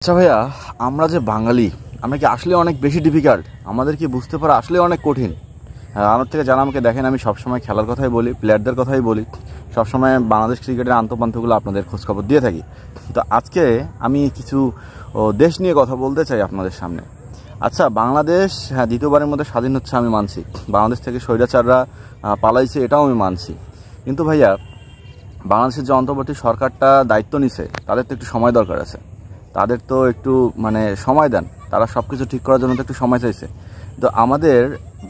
আচ্ছা ভাইয়া, আমরা যে বাঙালি, আমরা কি আসলে অনেক বেশি ডিফিকাল্ট? আমাদের কি বুঝতে পারা আসলে অনেক কঠিন? আমার থেকে যারা আমাকে দেখেন, আমি সবসময় খেলার কথাই বলি, প্লেয়ারদের কথাই বলি, সবসময় বাংলাদেশ ক্রিকেটের আন্তঃপান্তগুলো আপনাদের খোঁজখবর দিয়ে থাকি। তো আজকে আমি কিছু দেশ নিয়ে কথা বলতে চাই আপনাদের সামনে। আচ্ছা, বাংলাদেশ দ্বিতীয়বারের মধ্যে স্বাধীন হচ্ছে, আমি মানছি। বাংলাদেশ থেকে স্বৈরাচাররা পালাইছে, এটাও আমি মানছি। কিন্তু ভাইয়া, বাংলাদেশের যে অন্তর্বর্তী সরকারটা দায়িত্ব নিছে, তাদের তো একটু সময় দরকার আছে। তাদের তো একটু সময় দেন, তারা সব কিছু ঠিক করার জন্য তো একটু সময় চাইছে। তো আমাদের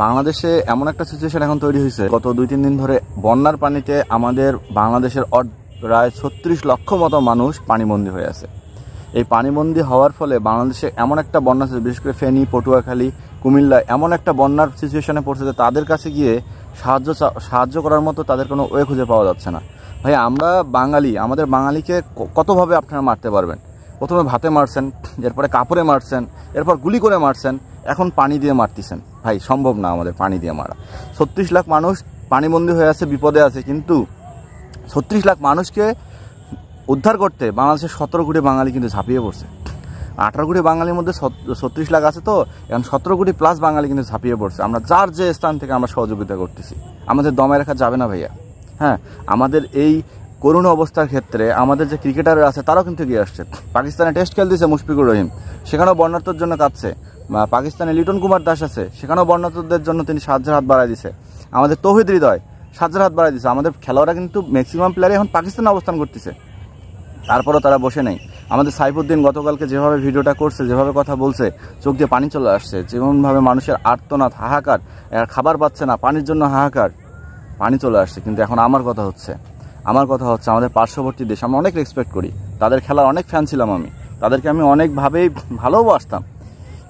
বাংলাদেশে এমন একটা সিচুয়েশন এখন তৈরি হয়েছে, গত 2-3 দিন ধরে বন্যার পানিতে আমাদের বাংলাদেশের প্রায় 36 লক্ষ মতো মানুষ পানিবন্দী হয়ে আছে। এই পানিবন্দী হওয়ার ফলে বাংলাদেশে এমন একটা বন্যা, বিশেষ করে ফেনী, পটুয়াখালী, কুমিল্লা, এমন একটা বন্যার সিচুয়েশনে পড়ছে যে তাদের কাছে গিয়ে সাহায্য করার মতো তাদের কোনো ওয়ে খুঁজে পাওয়া যাচ্ছে না। ভাই, আমরা বাঙালি, আমাদের বাঙালিকে কতভাবে আপনারা মারতে পারবেন? প্রথমে ভাতে মারছেন, এরপরে কাপড়ে মারছেন, এরপর গুলি করে মারছেন, এখন পানি দিয়ে মারতেছেন। ভাই, সম্ভব না আমাদের পানি দিয়ে মারা। 36 লাখ মানুষ পানিবন্দী হয়ে আছে, বিপদে আছে, কিন্তু 36 লাখ মানুষকে উদ্ধার করতে বাংলাদেশের 17 কোটি বাঙালি কিন্তু ঝাঁপিয়ে পড়ছে। 18 কোটি বাঙালির মধ্যে 36 লাখ আছে, তো এখন 17 কোটি প্লাস বাঙালি কিন্তু ঝাঁপিয়ে পড়ছে। আমরা যার যে স্থান থেকে আমরা সহযোগিতা করতেছি, আমাদের দমে রাখা যাবে না ভাইয়া। হ্যাঁ, আমাদের এই করুণ অবস্থার ক্ষেত্রে আমাদের যে ক্রিকেটাররা আছে তারাও কিন্তু এগিয়ে আসছে। পাকিস্তানে টেস্ট খেলতেছে মুশফিকুর রহিম, সেখানেও বন্যার্তর জন্য কাঁদছে। পাকিস্তানে লিটন কুমার দাস আছে, সেখানেও বন্যার্তদের জন্য তিনি সাহায্যের হাত বাড়াই দিছে। আমাদের তৌহিদ হৃদয় সাহায্যের হাত বাড়াই দিছে। আমাদের খেলোয়াড়রা কিন্তু ম্যাক্সিমাম প্লেয়ারই এখন পাকিস্তানে অবস্থান করতেছে, তারপরও তারা বসে নেই। আমাদের সাইফুদ্দিন গতকালকে যেভাবে ভিডিওটা করছে, যেভাবে কথা বলছে, চোখ দিয়ে পানি চলে আসছে। যেমনভাবে মানুষের আর্তনাদ, হাহাকার, খাবার পাচ্ছে না, পানির জন্য হাহাকার, পানি চলে আসছে। কিন্তু এখন আমার কথা হচ্ছে আমাদের পার্শ্ববর্তী দেশ, আমরা অনেক রেসপেক্ট করি, তাদের খেলার অনেক ফ্যান ছিলাম আমি, তাদেরকে আমি অনেকভাবেই ভালোবাসতাম।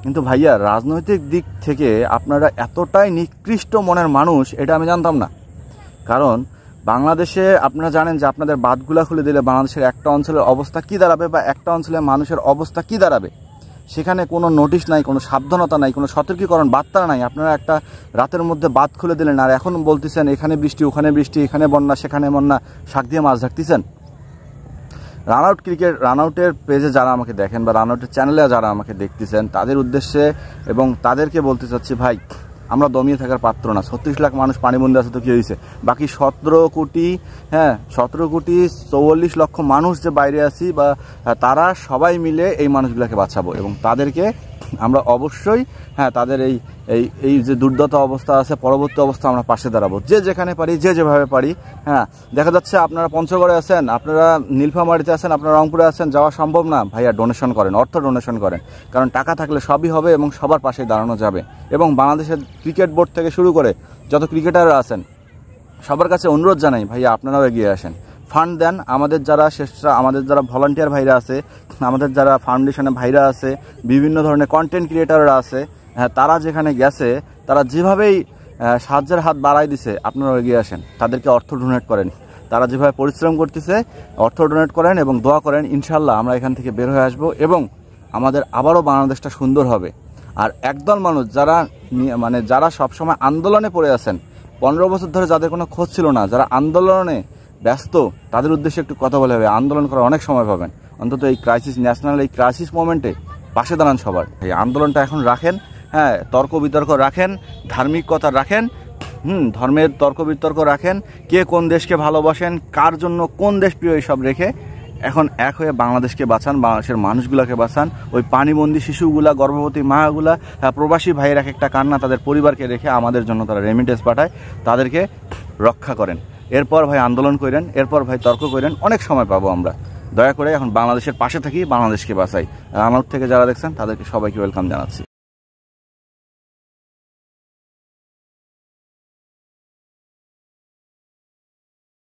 কিন্তু ভাইয়া, রাজনৈতিক দিক থেকে আপনারা এতটাই নিকৃষ্ট মনের মানুষ, এটা আমি জানতাম না। কারণ বাংলাদেশে আপনারা জানেন যে আপনাদের বাঁধগুলা খুলে দিলে বাংলাদেশের একটা অঞ্চলের অবস্থা কী দাঁড়াবে, বা একটা অঞ্চলের মানুষের অবস্থা কী দাঁড়াবে, সেখানে কোনো নোটিশ নাই, কোনো সাবধানতা নাই, কোনো সতর্কীকরণ বার্তা নাই। আপনারা একটা রাতের মধ্যে বাঁধ খুলে দিলেন, আর এখন বলতেছেন এখানে বৃষ্টি, ওখানে বৃষ্টি, এখানে বন্যা, সেখানে বন্যা, শাক দিয়ে মাছ ঢাকতেছেন। রানআউটের পেজে যারা আমাকে দেখেন, বা রানআউটের চ্যানেলে যারা আমাকে দেখতেছেন, তাদের উদ্দেশ্যে এবং তাদেরকে বলতে চাচ্ছি, ভাই, আমরা দমিয়ে থাকার পাত্র না। 36 লাখ মানুষ পানিবন্দী আছে, তো কী হয়েছে? বাকি 17 কোটি 44 লক্ষ মানুষ যে বাইরে আছি, বা তারা সবাই মিলে এই মানুষগুলোকে বাঁচাবো, এবং তাদেরকে আমরা অবশ্যই তাদের এই যে দুর্দশা অবস্থা আছে, পরবর্তী অবস্থা আমরা পাশে দাঁড়াবো, যে যেখানে পারি, যে যেভাবে পারি। দেখা যাচ্ছে আপনারা পঞ্চগড়ে আছেন, আপনারা নীলফামারীতে আছেন, আপনারা রংপুরে আছেন, যাওয়া সম্ভব না, ভাইয়া, ডোনেশন করেন, অর্থ ডোনেশন করেন। কারণ টাকা থাকলে সবই হবে এবং সবার পাশে দাঁড়ানো যাবে। এবং বাংলাদেশের ক্রিকেট বোর্ড থেকে শুরু করে যত ক্রিকেটাররা আছেন, সবার কাছে অনুরোধ জানাই, ভাইয়া, আপনারাও এগিয়ে আসেন, ফান্ড দেন। আমাদের যারা ভলান্টিয়ার ভাইরা আছে, আমাদের যারা ফাউন্ডেশনে ভাইরা আছে, বিভিন্ন ধরনের কন্টেন্ট ক্রিয়েটাররা আছে, তারা যেখানে গেছে, তারা যেভাবেই সাহায্যের হাত বাড়াই দিছে, আপনারাও এগিয়ে আসেন, তাদেরকে অর্থ ডোনেট করেন। তারা যেভাবে পরিশ্রম করতেছে, অর্থ ডোনেট করেন এবং দোয়া করেন। ইনশাল্লাহ আমরা এখান থেকে বের হয়ে আসবো এবং আমাদের আবারও বাংলাদেশটা সুন্দর হবে। আর একদল মানুষ যারা সবসময় আন্দোলনে পড়ে আছেন, 15 বছর ধরে যাদের কোনো খোঁজ ছিল না, যারা আন্দোলনে ব্যস্ত, তাদের উদ্দেশ্যে একটু কথা বলে হবে। আন্দোলন করার অনেক সময় পাবেন, অন্তত এই ন্যাশনাল ক্রাইসিস মোমেন্টে পাশে দাঁড়ান সবার। এই আন্দোলনটা এখন রাখেন, তর্ক বিতর্ক রাখেন, ধার্মিক কথা রাখেন, ধর্মের তর্ক বিতর্ক রাখেন, কে কোন দেশকে ভালোবাসেন, কার জন্য কোন দেশ প্রিয়, এইসব রেখে এখন এক হয়ে বাংলাদেশকে বাঁচান, বাংলাদেশের মানুষগুলোকে বাঁচান। ওই পানিবন্দী শিশুগুলা, গর্ভবতী মাগুলা, প্রবাসী ভাইয়ের এক একটা কান্না, তাদের পরিবারকে রেখে আমাদের জন্য তারা রেমিটেন্স পাঠায়, তাদেরকে রক্ষা করেন। এরপর ভাই আন্দোলন করেন, এরপর ভাই তর্ক করেন, অনেক সময় পাবো আমরা। দয়া করে এখন বাংলাদেশের পাশে থাকি, বাংলাদেশকে বাঁচাই। রানআউট থেকে যারা দেখছেন তাদেরকে সবাইকে ওয়েলকাম জানাচ্ছি।